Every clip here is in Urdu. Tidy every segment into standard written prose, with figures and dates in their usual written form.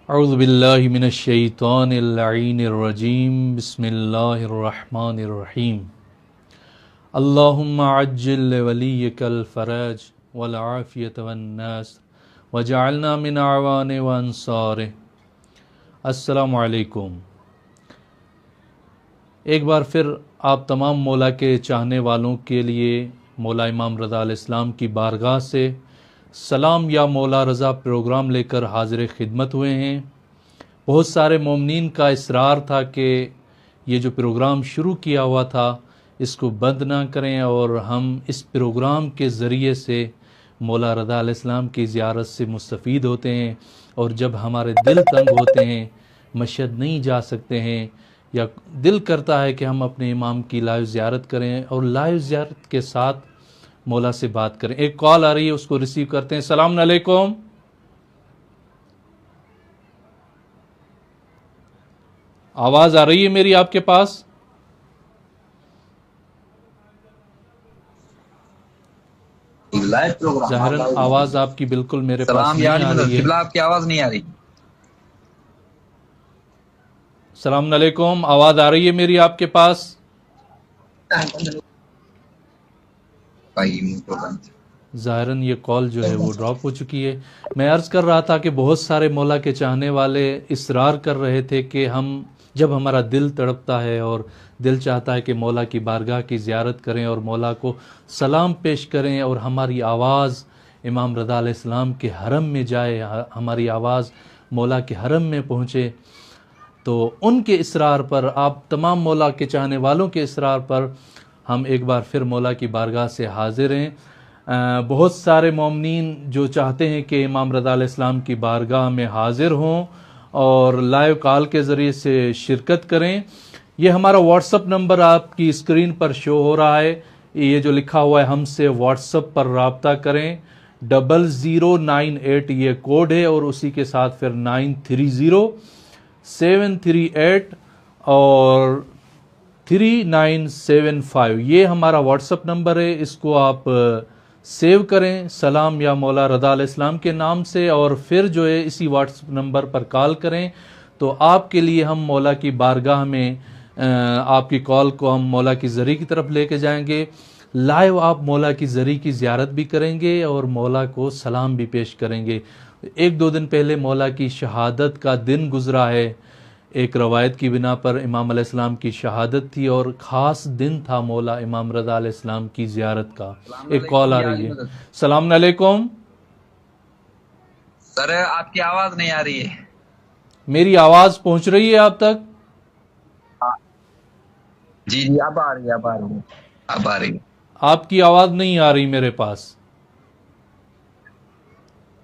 اعوذ باللہ من الشیطان اللعین الرجیم بسم اللہ الرحمن الرحیم اللہم عجل لولیک الفرج والعافیت والنصر وجعلنا من اعوان وانصارہ۔ السلام علیکم۔ ایک بار پھر آپ تمام مولا کے چاہنے والوں کے لیے مولا امام رضا علیہ السلام کی بارگاہ سے سلام یا مولا رضا پروگرام لے کر حاضر خدمت ہوئے ہیں۔ بہت سارے مومنین کا اصرار تھا کہ یہ جو پروگرام شروع کیا ہوا تھا اس کو بند نہ کریں، اور ہم اس پروگرام کے ذریعے سے مولا رضا علیہ السلام کی زیارت سے مستفید ہوتے ہیں، اور جب ہمارے دل تنگ ہوتے ہیں، مشہد نہیں جا سکتے ہیں، یا دل کرتا ہے کہ ہم اپنے امام کی لائیو زیارت کریں اور لائیو زیارت کے ساتھ مولا سے بات کریں۔ ایک کال آ رہی ہے، اس کو ریسیو کرتے ہیں۔ السلام علیکم۔ آواز آ رہی ہے میری آپ کے پاس؟ ظاہراً آواز آپ کی بالکل میرے پاس نہیں آ رہی ہے۔ آپ کی آواز نہیں آ رہی۔ السلام علیکم، آواز آ رہی ہے میری آپ کے پاس؟ ظاہراً یہ کال جو ہے وہ ڈراپ ہو چکی ہے۔ میں عرض کر رہا تھا کہ بہت سارے مولا کے چاہنے والے اصرار کر رہے تھے کہ ہم جب ہمارا دل تڑپتا ہے اور دل چاہتا ہے کہ مولا کی بارگاہ کی زیارت کریں اور مولا کو سلام پیش کریں، اور ہماری آواز امام رضا علیہ السلام کے حرم میں جائے، ہماری آواز مولا کے حرم میں پہنچے، تو ان کے اصرار پر، آپ تمام مولا کے چاہنے والوں کے اصرار پر ہم ایک بار پھر مولا کی بارگاہ سے حاضر ہیں۔ بہت سارے مومنین جو چاہتے ہیں کہ امام رضا علیہ السلام کی بارگاہ میں حاضر ہوں اور لائیو کال کے ذریعے سے شرکت کریں، یہ ہمارا واٹس اپ نمبر آپ کی اسکرین پر شو ہو رہا ہے۔ یہ جو لکھا ہوا ہے ہم سے واٹس اپ پر رابطہ کریں، 0098 یہ کوڈ ہے، اور اسی کے ساتھ پھر 930738 اور 3975 یہ ہمارا واٹس اپ نمبر ہے۔ اس کو آپ سیو کریں، سلام یا مولا رضا علیہ السلام کے نام سے، اور پھر جو ہے اسی واٹس اپ نمبر پر کال کریں تو آپ کے لیے ہم مولا کی بارگاہ میں آپ کی کال کو ہم مولا کی زری کی طرف لے کے جائیں گے۔ لائیو آپ مولا کی زری کی زیارت بھی کریں گے اور مولا کو سلام بھی پیش کریں گے۔ ایک دو دن پہلے مولا کی شہادت کا دن گزرا ہے، ایک روایت کی بنا پر امام علیہ السلام کی شہادت تھی، اور خاص دن تھا مولا امام رضا علیہ السلام کی زیارت کا۔ ایک کال آ رہی ہے۔ السلام علیکم۔ سر آپ کی آواز نہیں آ رہی ہے۔ میری آواز پہنچ رہی ہے آپ تک؟ جی جی اب آ رہی ہے، اب آ رہی ہے، اب آ رہی ہے۔ آپ کی آواز نہیں آ رہی میرے پاس۔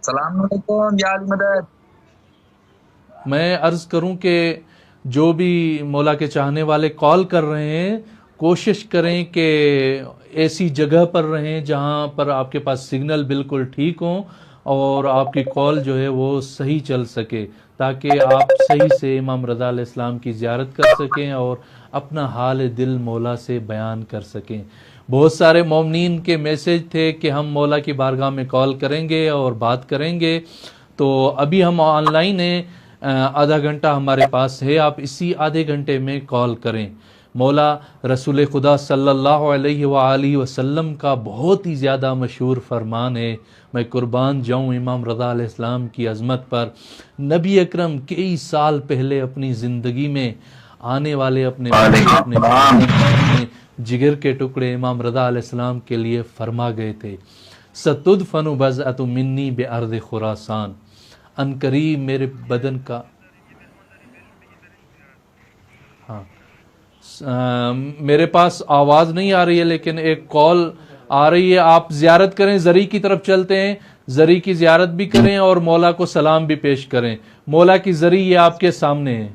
السلام علیکم یا علی مدد۔ میں عرض کروں کہ جو بھی مولا کے چاہنے والے کال کر رہے ہیں، کوشش کریں کہ ایسی جگہ پر رہیں جہاں پر آپ کے پاس سگنل بالکل ٹھیک ہوں اور آپ کی کال جو ہے وہ صحیح چل سکے، تاکہ آپ صحیح سے امام رضا علیہ السلام کی زیارت کر سکیں اور اپنا حال دل مولا سے بیان کر سکیں۔ بہت سارے مومنین کے میسج تھے کہ ہم مولا کی بارگاہ میں کال کریں گے اور بات کریں گے، تو ابھی ہم آن لائن ہیں، آدھا گھنٹہ ہمارے پاس ہے، آپ اسی آدھے گھنٹے میں کال کریں۔ مولا رسول خدا صلی اللہ علیہ وآلہ وسلم کا بہت ہی زیادہ مشہور فرمان ہے، میں قربان جاؤں امام رضا علیہ السلام کی عظمت پر، نبی اکرم کئی سال پہلے اپنی زندگی میں آنے والے اپنے جگر کے ٹکڑے امام رضا علیہ السلام کے لیے فرما گئے تھے، ستدفن بضعۃ منی بارض خراسان، ان قریب میرے بدن کا، ہاں میرے پاس آواز نہیں آ رہی ہے لیکن ایک کال آ رہی ہے۔ آپ زیارت کریں، زری کی طرف چلتے ہیں، زری کی زیارت بھی کریں اور مولا کو سلام بھی پیش کریں۔ مولا کی زری یہ آپ کے سامنے ہے۔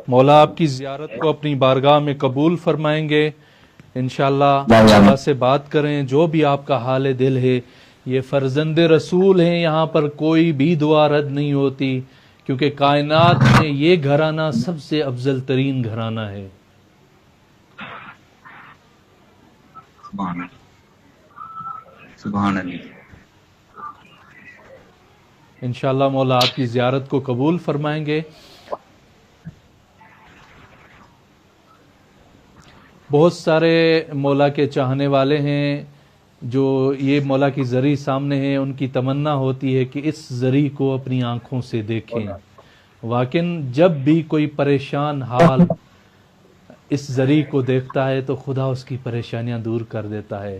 مولا آپ کی زیارت کو اپنی بارگاہ میں قبول فرمائیں گے۔ انشاءاللہ اللہ سے بات کریں، جو بھی آپ کا حال دل ہے. یہ فرزند رسول ہیں، یہاں پر کوئی بھی دعا رد نہیں ہوتی، کیونکہ کائنات میں یہ گھرانہ سب سے افضل ترین گھرانہ ہے. سبحان اللہ. انشاءاللہ مولا آپ کی زیارت کو قبول فرمائیں گے. بہت سارے مولا کے چاہنے والے ہیں جو یہ مولا کی زری سامنے ہیں، ان کی تمنا ہوتی ہے کہ اس زری کو اپنی آنکھوں سے دیکھیں. واقعاً جب بھی کوئی پریشان حال اس زری کو دیکھتا ہے تو خدا اس کی پریشانیاں دور کر دیتا ہے.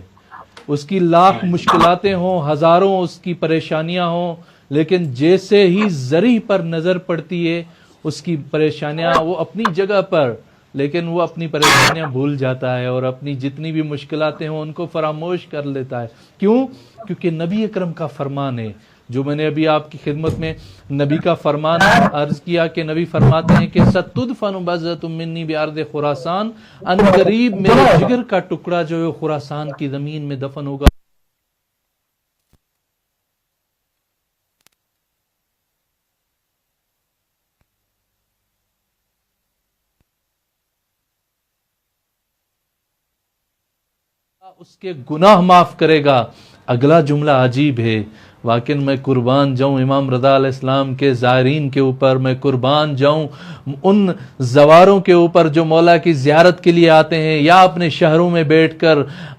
اس کی لاکھ مشکلاتیں ہوں، ہزاروں اس کی پریشانیاں ہوں، لیکن جیسے ہی زری پر نظر پڑتی ہے اس کی پریشانیاں وہ اپنی جگہ پر، لیکن وہ اپنی پریشانیاں بھول جاتا ہے اور اپنی جتنی بھی مشکلاتیں ہوں ان کو فراموش کر لیتا ہے. کیوں؟ کیونکہ نبی اکرم کا فرمان ہے. جو میں نے ابھی آپ کی خدمت میں نبی کا فرمان عرض کیا کہ نبی فرماتے ہیں کہ ستدفن بضعۃ منی بارض خراسان، ان قریب میرے جگر کا ٹکڑا جو ہے خراسان کی زمین میں دفن ہوگا. اس کے گناہ معاف کرے گا. اگلا جملہ عجیب ہے. واقعی میں قربان جاؤں امام رضا علیہ السلام کے زائرین کے اوپر، میں قربان جاؤں ان زواروں کے اوپر جو مولا کی زیارت کے لیے آتے ہیں، یا اپنے شہروں میں بیٹھ کر،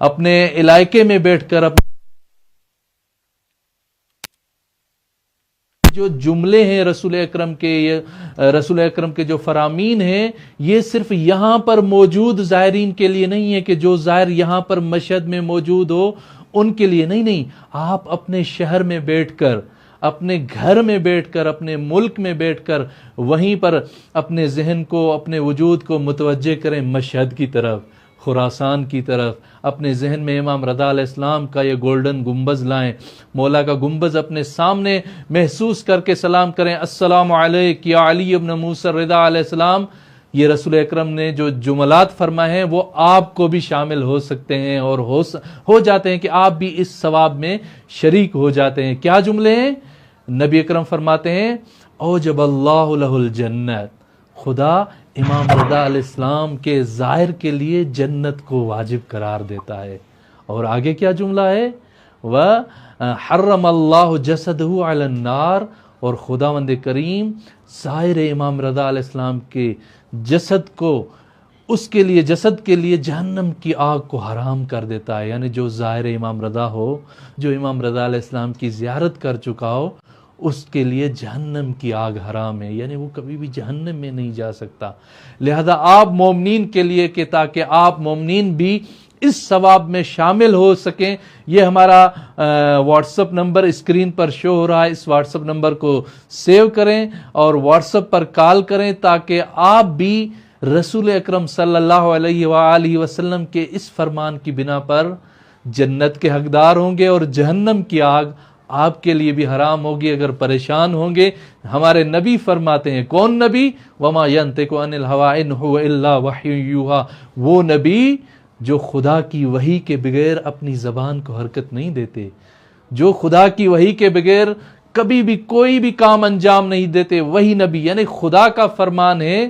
اپنے علاقے میں بیٹھ کر جو جملے ہیں رسول اکرم کے، رسول اکرم کے جو فرامین ہیں، یہ صرف یہاں پر موجود زائرین کے لیے نہیں ہے کہ جو زائر یہاں پر مشہد میں موجود ہو ان کے لیے نہیں. آپ اپنے شہر میں بیٹھ کر، اپنے گھر میں بیٹھ کر، اپنے ملک میں بیٹھ کر وہیں پر اپنے ذہن کو، اپنے وجود کو متوجہ کریں مشہد کی طرف، خراسان کی طرف. اپنے ذہن میں امام رضا علیہ السلام کا یہ گولڈن گنبز لائیں، مولا کا گنبز اپنے سامنے محسوس کر کے سلام کریں. السلام علیک یا علی ابن موسیٰ الرضا علیہ السلام. یہ رسول اکرم نے جو جملات فرمائے ہیں وہ آپ کو بھی شامل ہو سکتے ہیں اور ہو جاتے ہیں کہ آپ بھی اس ثواب میں شریک ہو جاتے ہیں. کیا جملے ہیں؟ نبی اکرم فرماتے ہیں اوجب اللہ لہ الجنت، خدا امام رضا علیہ السلام کے زائر کے لیے جنت کو واجب قرار دیتا ہے. اور آگے کیا جملہ ہے؟ وَحَرَّمَ اللَّهُ جَسَدَهُ عَلَى النَّارِ، اور خداوند کریم زائر امام رضا علیہ السلام کے جسد کو، اس کے لیے، جسد کے لیے جہنم کی آگ کو حرام کر دیتا ہے. یعنی جو زائر امام رضا ہو، جو امام رضا علیہ السلام کی زیارت کر چکا ہو، اس کے لیے جہنم کی آگ حرام ہے، یعنی وہ کبھی بھی جہنم میں نہیں جا سکتا. لہذا آپ مومنین کے لیے کہ تاکہ آپ مومنین بھی اس ثواب میں شامل ہو سکیں، یہ ہمارا واٹس اپ نمبر اسکرین پر شو ہو رہا ہے، اس واٹس اپ نمبر کو سیو کریں اور واٹس اپ پر کال کریں تاکہ آپ بھی رسول اکرم صلی اللہ علیہ وآلہ وسلم کے اس فرمان کی بنا پر جنت کے حقدار ہوں گے اور جہنم کی آگ آپ کے لیے بھی حرام ہوگی اگر پریشان ہوں گے. ہمارے نبی فرماتے ہیں، کون نبی؟ وما ينطق عن الهوى ان هو الا وحی یوحى، وہ نبی جو خدا کی وحی کے بغیر اپنی زبان کو حرکت نہیں دیتے، جو خدا کی وحی کے بغیر کبھی بھی کوئی بھی کام انجام نہیں دیتے، وہی نبی. یعنی خدا کا فرمان ہے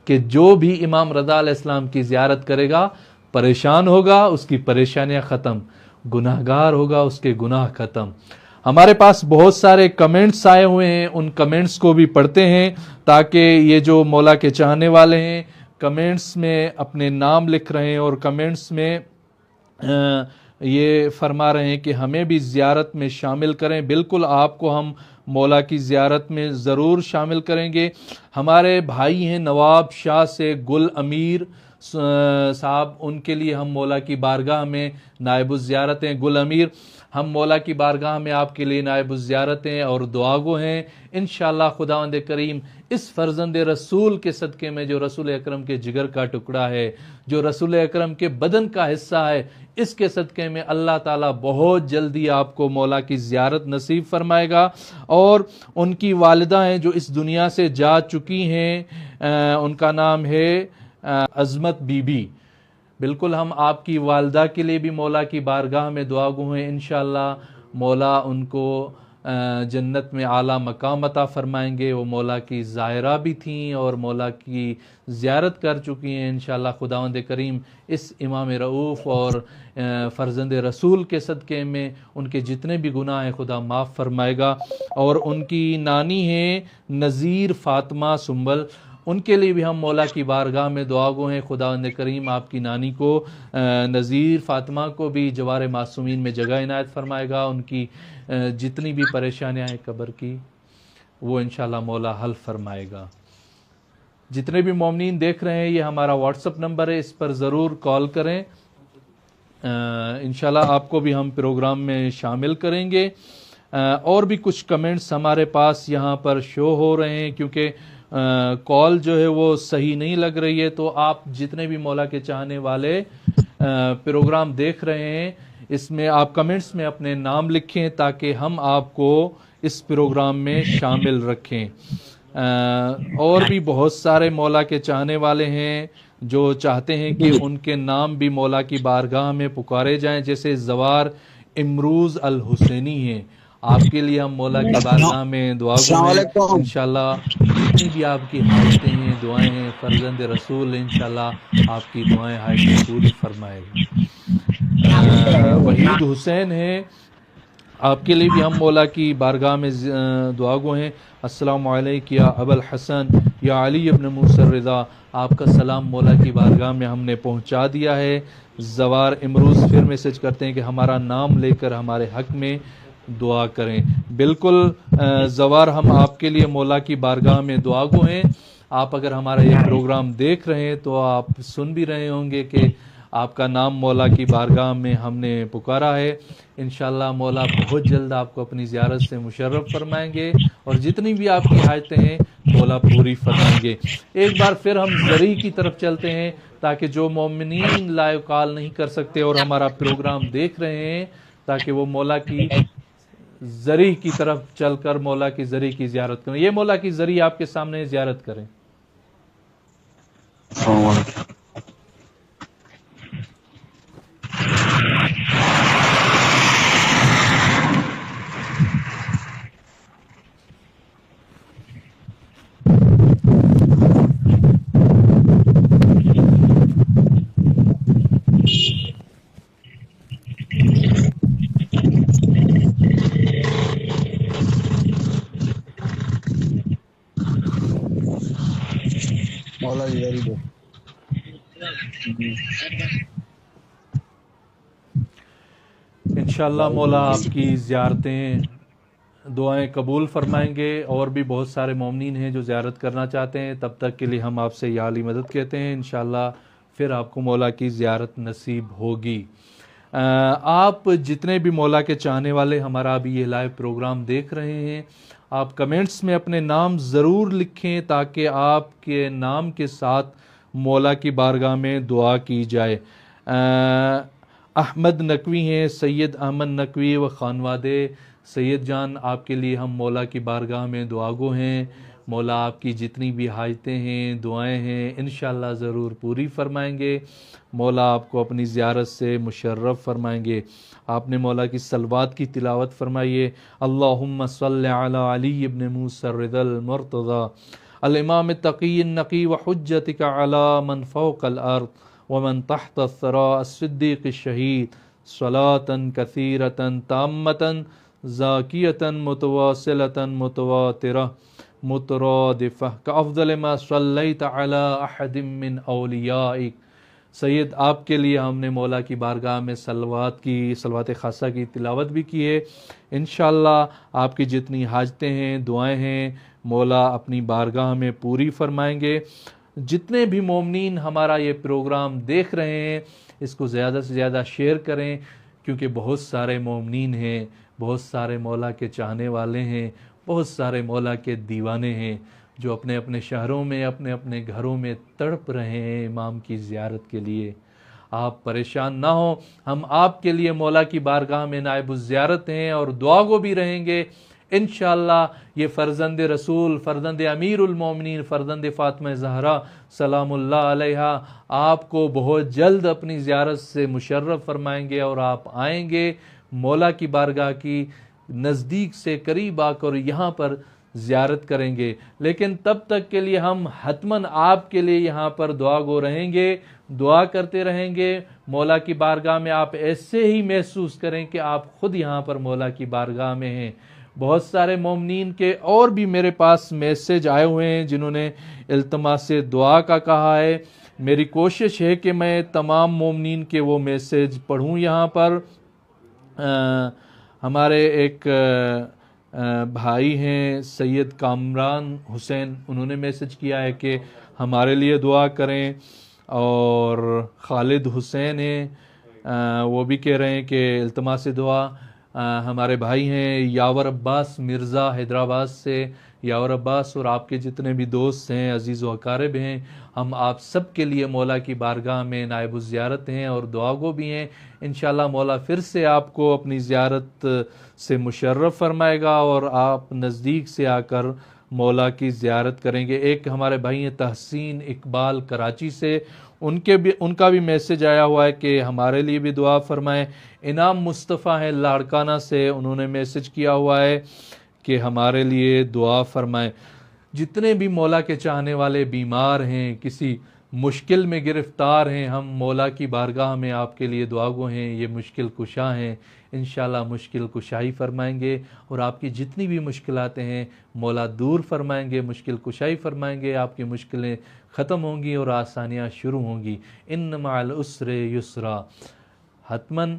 کہ جو بھی امام رضا علیہ السلام کی زیارت کرے گا پریشان ہوگا، اس کی پریشانیاں ختم، گناہگار ہوگا، اس کے گناہ ختم. ہمارے پاس بہت سارے کمنٹس آئے ہوئے ہیں، ان کمنٹس کو بھی پڑھتے ہیں تاکہ یہ جو مولا کے چاہنے والے ہیں کمنٹس میں اپنے نام لکھ رہے ہیں اور کمنٹس میں یہ فرما رہے ہیں کہ ہمیں بھی زیارت میں شامل کریں. بالکل آپ کو ہم مولا کی زیارت میں ضرور شامل کریں گے. ہمارے بھائی ہیں نواب شاہ سے گل امیر صاحب، ان کے لیے ہم مولا کی بارگاہ میں نائب الزیارت ہیں. گل امیر، ہم مولا کی بارگاہ میں آپ کے لیے نائب الزیارت ہیں اور دعا گو ہیں. انشاءاللہ خداوند کریم اس فرزند رسول کے صدقے میں، جو رسول اکرم کے جگر کا ٹکڑا ہے، جو رسول اکرم کے بدن کا حصہ ہے، اس کے صدقے میں اللہ تعالیٰ بہت جلدی آپ کو مولا کی زیارت نصیب فرمائے گا. اور ان کی والدہ ہیں جو اس دنیا سے جا چکی ہیں، ان کا نام ہے عظمت بی بی. بالکل ہم آپ کی والدہ کے لیے بھی مولا کی بارگاہ میں دعا گو ہیں، انشاءاللہ مولا ان کو جنت میں اعلیٰ مقام عطا فرمائیں گے۔ وہ مولا کی زائرہ بھی تھیں اور مولا کی زیارت کر چکی ہیں، انشاءاللہ خداوند کریم اس امام رؤوف اور فرزند رسول کے صدقے میں ان کے جتنے بھی گناہ ہیں خدا معاف فرمائے گا۔ اور ان کی نانی ہیں نذیر فاطمہ سنبل، ان کے لیے بھی ہم مولا کی بارگاہ میں دعا گو ہیں، خداوند کریم آپ کی نانی کو نذیر فاطمہ کو بھی جوار معصومین میں جگہ عنایت فرمائے گا۔ ان کی جتنی بھی پریشانیاں ہیں قبر کی وہ انشاءاللہ مولا حل فرمائے گا۔ جتنے بھی مومنین دیکھ رہے ہیں یہ ہمارا واٹس اپ نمبر ہے، اس پر ضرور کال کریں، انشاءاللہ آپ کو بھی ہم پروگرام میں شامل کریں گے۔ اور بھی کچھ کمنٹس ہمارے پاس یہاں پر شو ہو رہے ہیں، کیونکہ کال جو ہے وہ صحیح نہیں لگ رہی ہے، تو آپ جتنے بھی مولا کے چاہنے والے پروگرام دیکھ رہے ہیں اس میں آپ کمنٹس میں اپنے نام لکھیں تاکہ ہم آپ کو اس پروگرام میں شامل رکھیں۔ اور بھی بہت سارے مولا کے چاہنے والے ہیں جو چاہتے ہیں کہ ان کے نام بھی مولا کی بارگاہ میں پکارے جائیں، جیسے زوار امروز الحسینی ہیں، آپ کے لیے ہم مولا کی بارگاہ میں دعا گو ہیں، انشاءاللہ جتنی بھی آپ کی حاجتیں ہیں دعائیں ہیں، فرزند رسول انشاءاللہ آپ کی دعائیں حاجتیں پوری فرمائے گا۔ وحید حسین ہیں، آپ کے لیے بھی ہم مولا کی بارگاہ میں دعا گو ہیں۔ السلام علیکم یا ابو الحسن یا علی ابن موسی الرضا، آپ کا سلام مولا کی بارگاہ میں ہم نے پہنچا دیا ہے۔ زوار امروز پھر میسج کرتے ہیں کہ ہمارا نام لے کر ہمارے حق میں دعا کریں۔ بالکل زوار، ہم آپ کے لیے مولا کی بارگاہ میں دعا گو ہیں۔ آپ اگر ہمارا یہ پروگرام دیکھ رہے ہیں تو آپ سن بھی رہے ہوں گے کہ آپ کا نام مولا کی بارگاہ میں ہم نے پکارا ہے۔ انشاءاللہ مولا بہت جلد آپ کو اپنی زیارت سے مشرف فرمائیں گے اور جتنی بھی آپ کی حاجتیں ہیں مولا پوری فرمائیں گے۔ ایک بار پھر ہم ذریع کی طرف چلتے ہیں تاکہ جو مومنین لائیو کال نہیں کر سکتے اور ہمارا پروگرام دیکھ رہے ہیں تاکہ وہ مولا کی ذریع کی طرف چل کر مولا کی ذریع کی زیارت کریں۔ یہ مولا کی ذریع آپ کے سامنے زیارت کریں۔ مولا ویری گڈ۔ انشاءاللہ مولا آپ کی زیارتیں دعائیں قبول فرمائیں گے، اور بھی بہت سارے مومنین ہیں جو زیارت کرنا چاہتے ہیں، تب تک کے لیے ہم آپ سے یا علی مدد کہتے ہیں، انشاءاللہ پھر آپ کو مولا کی زیارت نصیب ہوگی۔ آپ جتنے بھی مولا کے چاہنے والے ہمارا ابھی یہ لائیو پروگرام دیکھ رہے ہیں، آپ کمنٹس میں اپنے نام ضرور لکھیں تاکہ آپ کے نام کے ساتھ مولا کی بارگاہ میں دعا کی جائے۔ احمد نقوی ہیں، سید احمد نقوی و خانوادے سید جان، آپ کے لیے ہم مولا کی بارگاہ میں دعا گو ہیں۔ مولا آپ کی جتنی بھی حاجتیں ہیں دعائیں ہیں انشاءاللہ ضرور پوری فرمائیں گے۔ مولا آپ کو اپنی زیارت سے مشرف فرمائیں گے۔ آپ نے مولا کی صلوات کی تلاوت فرمائیے۔ اللہم صلی علی علی ابن موسی الرضا المرتضی الامام التقی النقی وحجتک علی من فوق الارض ومن تحت الثری الصدیق الشہید صلاة کثیرة تامة زاکیة متواصلة متواترة مترادفہ کافضل ما صلیت علی احد من اولیائک۔ سید آپ کے لیے ہم نے مولا کی بارگاہ میں صلوات خاصہ کی تلاوت بھی کی ہے۔ انشاءاللہ آپ کی جتنی حاجتیں ہیں دعائیں ہیں مولا اپنی بارگاہ میں پوری فرمائیں گے۔ جتنے بھی مومنین ہمارا یہ پروگرام دیکھ رہے ہیں اس کو زیادہ سے زیادہ شیئر کریں، کیونکہ بہت سارے مومنین ہیں، بہت سارے مولا کے چاہنے والے ہیں، بہت سارے مولا کے دیوانے ہیں جو اپنے اپنے شہروں میں اپنے اپنے گھروں میں تڑپ رہے ہیں امام کی زیارت کے لیے۔ آپ پریشان نہ ہوں، ہم آپ کے لیے مولا کی بارگاہ میں نائب الزیارت ہیں اور دعا گو بھی رہیں گے۔ انشاءاللہ یہ فرزند رسول، فرزند امیر المومنین، فرزند فاطمہ زہرا سلام اللہ علیہا آپ کو بہت جلد اپنی زیارت سے مشرف فرمائیں گے، اور آپ آئیں گے مولا کی بارگاہ کی نزدیک سے قریب آ کر یہاں پر زیارت کریں گے۔ لیکن تب تک کے لیے ہم حتماً آپ کے لیے یہاں پر دعا گو رہیں گے، دعا کرتے رہیں گے۔ مولا کی بارگاہ میں آپ ایسے ہی محسوس کریں کہ آپ خود یہاں پر مولا کی بارگاہ میں ہیں۔ بہت سارے مومنین کے اور بھی میرے پاس میسج آئے ہوئے ہیں جنہوں نے التماس دعا کا کہا ہے۔ میری کوشش ہے کہ میں تمام مومنین کے وہ میسج پڑھوں یہاں پر۔ ہمارے ایک بھائی ہیں سید کامران حسین، انہوں نے میسج کیا ہے کہ ہمارے لیے دعا کریں، اور خالد حسین ہیں وہ بھی کہہ رہے ہیں کہ التماس دعا۔ ہمارے بھائی ہیں یاور عباس مرزا حیدرآباد سے، یاور عباس اور آپ کے جتنے بھی دوست ہیں عزیز و اقارب ہیں، ہم آپ سب کے لیے مولا کی بارگاہ میں نائب الزیارت ہیں اور دعا گو بھی ہیں۔ انشاءاللہ مولا پھر سے آپ کو اپنی زیارت سے مشرف فرمائے گا اور آپ نزدیک سے آ کر مولا کی زیارت کریں گے۔ ایک ہمارے بھائی ہیں تحسین اقبال کراچی سے، ان کا بھی میسج آیا ہوا ہے کہ ہمارے لیے بھی دعا فرمائیں۔ انعام مصطفیٰ ہیں لاڑکانہ سے، انہوں نے میسج کیا ہوا ہے کہ ہمارے لیے دعا فرمائیں۔ جتنے بھی مولا کے چاہنے والے بیمار ہیں، کسی مشکل میں گرفتار ہیں، ہم مولا کی بارگاہ میں آپ کے لیے دعا گو ہیں۔ یہ مشکل کشا ہیں، انشاءاللہ مشکل کشائی فرمائیں گے، اور آپ کی جتنی بھی مشکلات ہیں مولا دور فرمائیں گے، مشکل کشائی فرمائیں گے، آپ کی مشکلیں ختم ہوں گی اور آسانیاں شروع ہوں گی۔ ان مع العسر یسرا، حتماً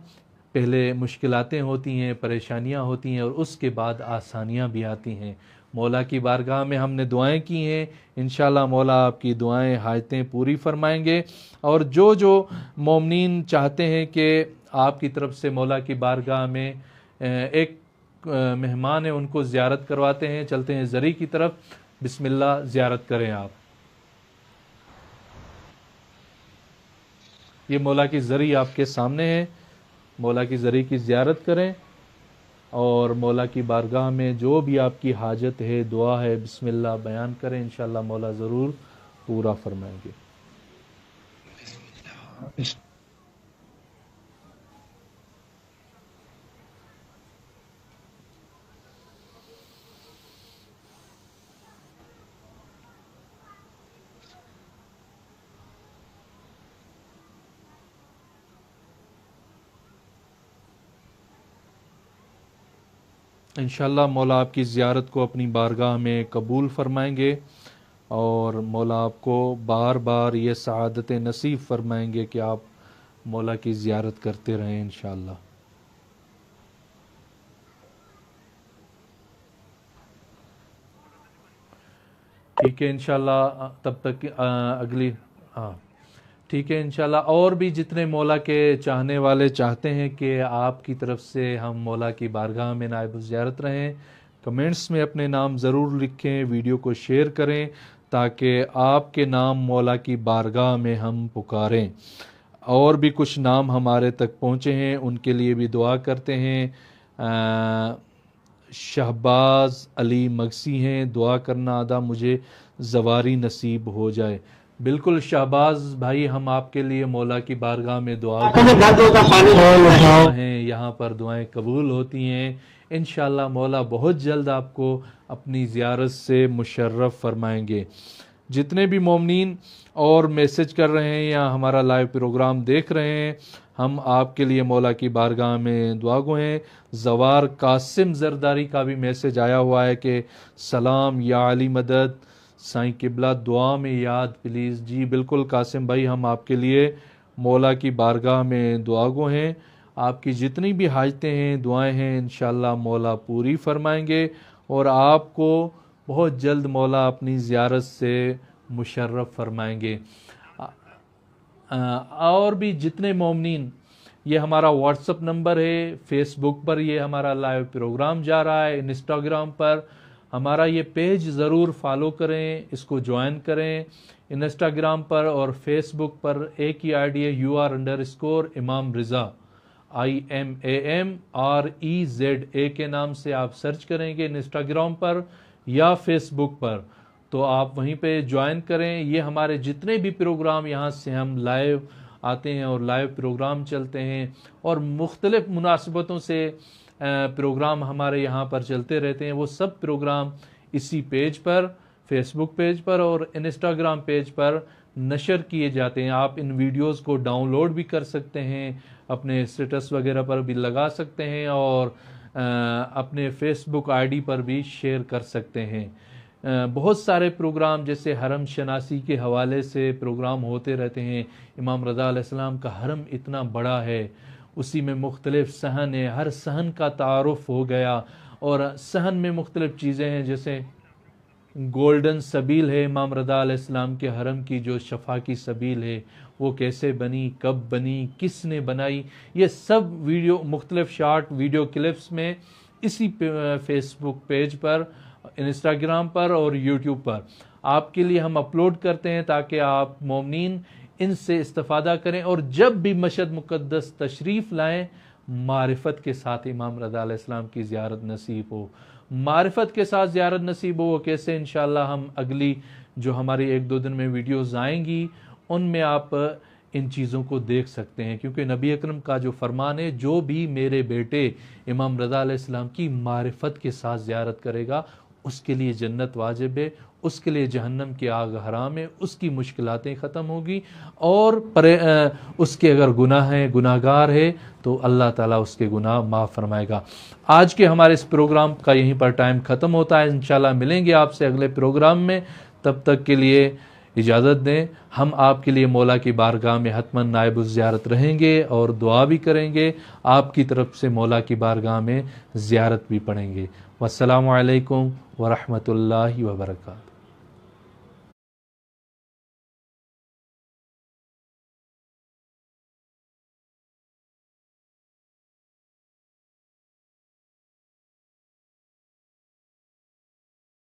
پہلے مشکلاتیں ہوتی ہیں، پریشانیاں ہوتی ہیں، اور اس کے بعد آسانیاں بھی آتی ہیں۔ مولا کی بارگاہ میں ہم نے دعائیں کی ہیں، انشاءاللہ مولا آپ کی دعائیں حاجتیں پوری فرمائیں گے۔ اور جو مومنین چاہتے ہیں کہ آپ کی طرف سے مولا کی بارگاہ میں ایک مہمان ہے ان کو زیارت کرواتے ہیں، چلتے ہیں زری کی طرف، بسم اللہ زیارت کریں آپ۔ یہ مولا کی زری آپ کے سامنے ہے، مولا کی زری کی زیارت کریں، اور مولا کی بارگاہ میں جو بھی آپ کی حاجت ہے، دعا ہے، بسم اللہ بیان کریں، انشاءاللہ مولا ضرور پورا فرمائیں گے۔ انشاءاللہ مولا آپ کی زیارت کو اپنی بارگاہ میں قبول فرمائیں گے، اور مولا آپ کو بار بار یہ سعادتیں نصیب فرمائیں گے کہ آپ مولا کی زیارت کرتے رہیں انشاءاللہ۔ ٹھیک ہے انشاءاللہ، تب تک اگلی ٹھیک ہے انشاءاللہ۔ اور بھی جتنے مولا کے چاہنے والے چاہتے ہیں کہ آپ کی طرف سے ہم مولا کی بارگاہ میں نائب الزیارت رہیں، کمنٹس میں اپنے نام ضرور لکھیں، ویڈیو کو شیئر کریں تاکہ آپ کے نام مولا کی بارگاہ میں ہم پکاریں۔ اور بھی کچھ نام ہمارے تک پہنچے ہیں، ان کے لیے بھی دعا کرتے ہیں۔ شہباز علی مگسی ہیں، دعا کرنا ادا مجھے زواری نصیب ہو جائے۔ بالکل شہباز بھائی، ہم آپ کے لیے مولا کی بارگاہ میں دعا ہیں، یہاں پر دعائیں قبول ہوتی ہیں انشاءاللہ۔ مولا بہت جلد آپ کو اپنی زیارت سے مشرف فرمائیں گے۔ جتنے بھی مومنین اور میسج کر رہے ہیں یا ہمارا لائیو پروگرام دیکھ رہے ہیں، ہم آپ کے لیے مولا کی بارگاہ میں دعا گو ہیں۔ زوار قاسم زرداری کا بھی میسج آیا ہوا ہے کہ سلام یا علی مدد، سائیں قبلہ دعا میں یاد پلیز۔ جی بالکل قاسم بھائی، ہم آپ کے لیے مولا کی بارگاہ میں دعا گو ہیں۔ آپ کی جتنی بھی حاجتیں ہیں، دعائیں ہیں، انشاءاللہ مولا پوری فرمائیں گے، اور آپ کو بہت جلد مولا اپنی زیارت سے مشرف فرمائیں گے۔ اور بھی جتنے مومنین، یہ ہمارا واٹس اپ نمبر ہے، فیس بک پر یہ ہمارا لائیو پروگرام جا رہا ہے، انسٹاگرام پر ہمارا یہ پیج ضرور فالو کریں، اس کو جوائن کریں۔ انسٹاگرام پر اور فیس بک پر ایک ہی آئی ڈی ہے، UR_امام رضا۔ IMAMREZA کے نام سے آپ سرچ کریں گے انسٹاگرام پر یا فیس بک پر، تو آپ وہیں پہ جوائن کریں۔ یہ ہمارے جتنے بھی پروگرام یہاں سے ہم لائیو آتے ہیں اور لائیو پروگرام چلتے ہیں، اور مختلف مناسبتوں سے پروگرام ہمارے یہاں پر چلتے رہتے ہیں، وہ سب پروگرام اسی پیج پر، فیس بک پیج پر اور انسٹاگرام پیج پر نشر کیے جاتے ہیں۔ آپ ان ویڈیوز کو ڈاؤن لوڈ بھی کر سکتے ہیں، اپنے اسٹیٹس وغیرہ پر بھی لگا سکتے ہیں، اور اپنے فیس بک ID پر بھی شیئر کر سکتے ہیں۔ بہت سارے پروگرام جیسے حرم شناسی کے حوالے سے پروگرام ہوتے رہتے ہیں۔ امام رضا علیہ السلام کا حرم اتنا بڑا ہے، اسی میں مختلف صحن ہے، ہر صحن کا تعارف ہو گیا، اور صحن میں مختلف چیزیں ہیں، جیسے گولڈن سبیل ہے امام رضا علیہ السلام کے حرم کی، جو شفا کی سبیل ہے، وہ کیسے بنی، کب بنی، کس نے بنائی، یہ سب ویڈیو، مختلف شارٹ ویڈیو کلپس میں اسی فیس بک پیج پر، انسٹاگرام پر اور یوٹیوب پر آپ کے لیے ہم اپلوڈ کرتے ہیں، تاکہ آپ مومنین ان سے استفادہ کریں، اور جب بھی مشہد مقدس تشریف لائیں معرفت کے ساتھ امام رضا علیہ السلام کی زیارت نصیب ہو۔ معرفت کے ساتھ زیارت نصیب ہو، کیسے انشاءاللہ ہم اگلی جو ہماری 1-2 دن میں ویڈیوز آئیں گی ان میں آپ ان چیزوں کو دیکھ سکتے ہیں، کیونکہ نبی اکرم کا جو فرمان ہے، جو بھی میرے بیٹے امام رضا علیہ السلام کی معرفت کے ساتھ زیارت کرے گا اس کے لیے جنت واجب ہے، اس کے لیے جہنم کی آگ حرام ہے، اس کی مشکلاتیں ختم ہوگی، اور اس کے اگر گناہ ہیں، گناہ گار ہے، تو اللہ تعالیٰ اس کے گناہ معاف فرمائے گا۔ آج کے ہمارے اس پروگرام کا یہیں پر ٹائم ختم ہوتا ہے، انشاءاللہ ملیں گے آپ سے اگلے پروگرام میں، تب تک کے لیے اجازت دیں۔ ہم آپ کے لیے مولا کی بارگاہ میں حتماً نائب الزیارت رہیں گے اور دعا بھی کریں گے، آپ کی طرف سے مولا کی بارگاہ میں زیارت بھی پڑھیں گے۔ والسلام علیکم ورحمۃ اللہ وبرکاتہ۔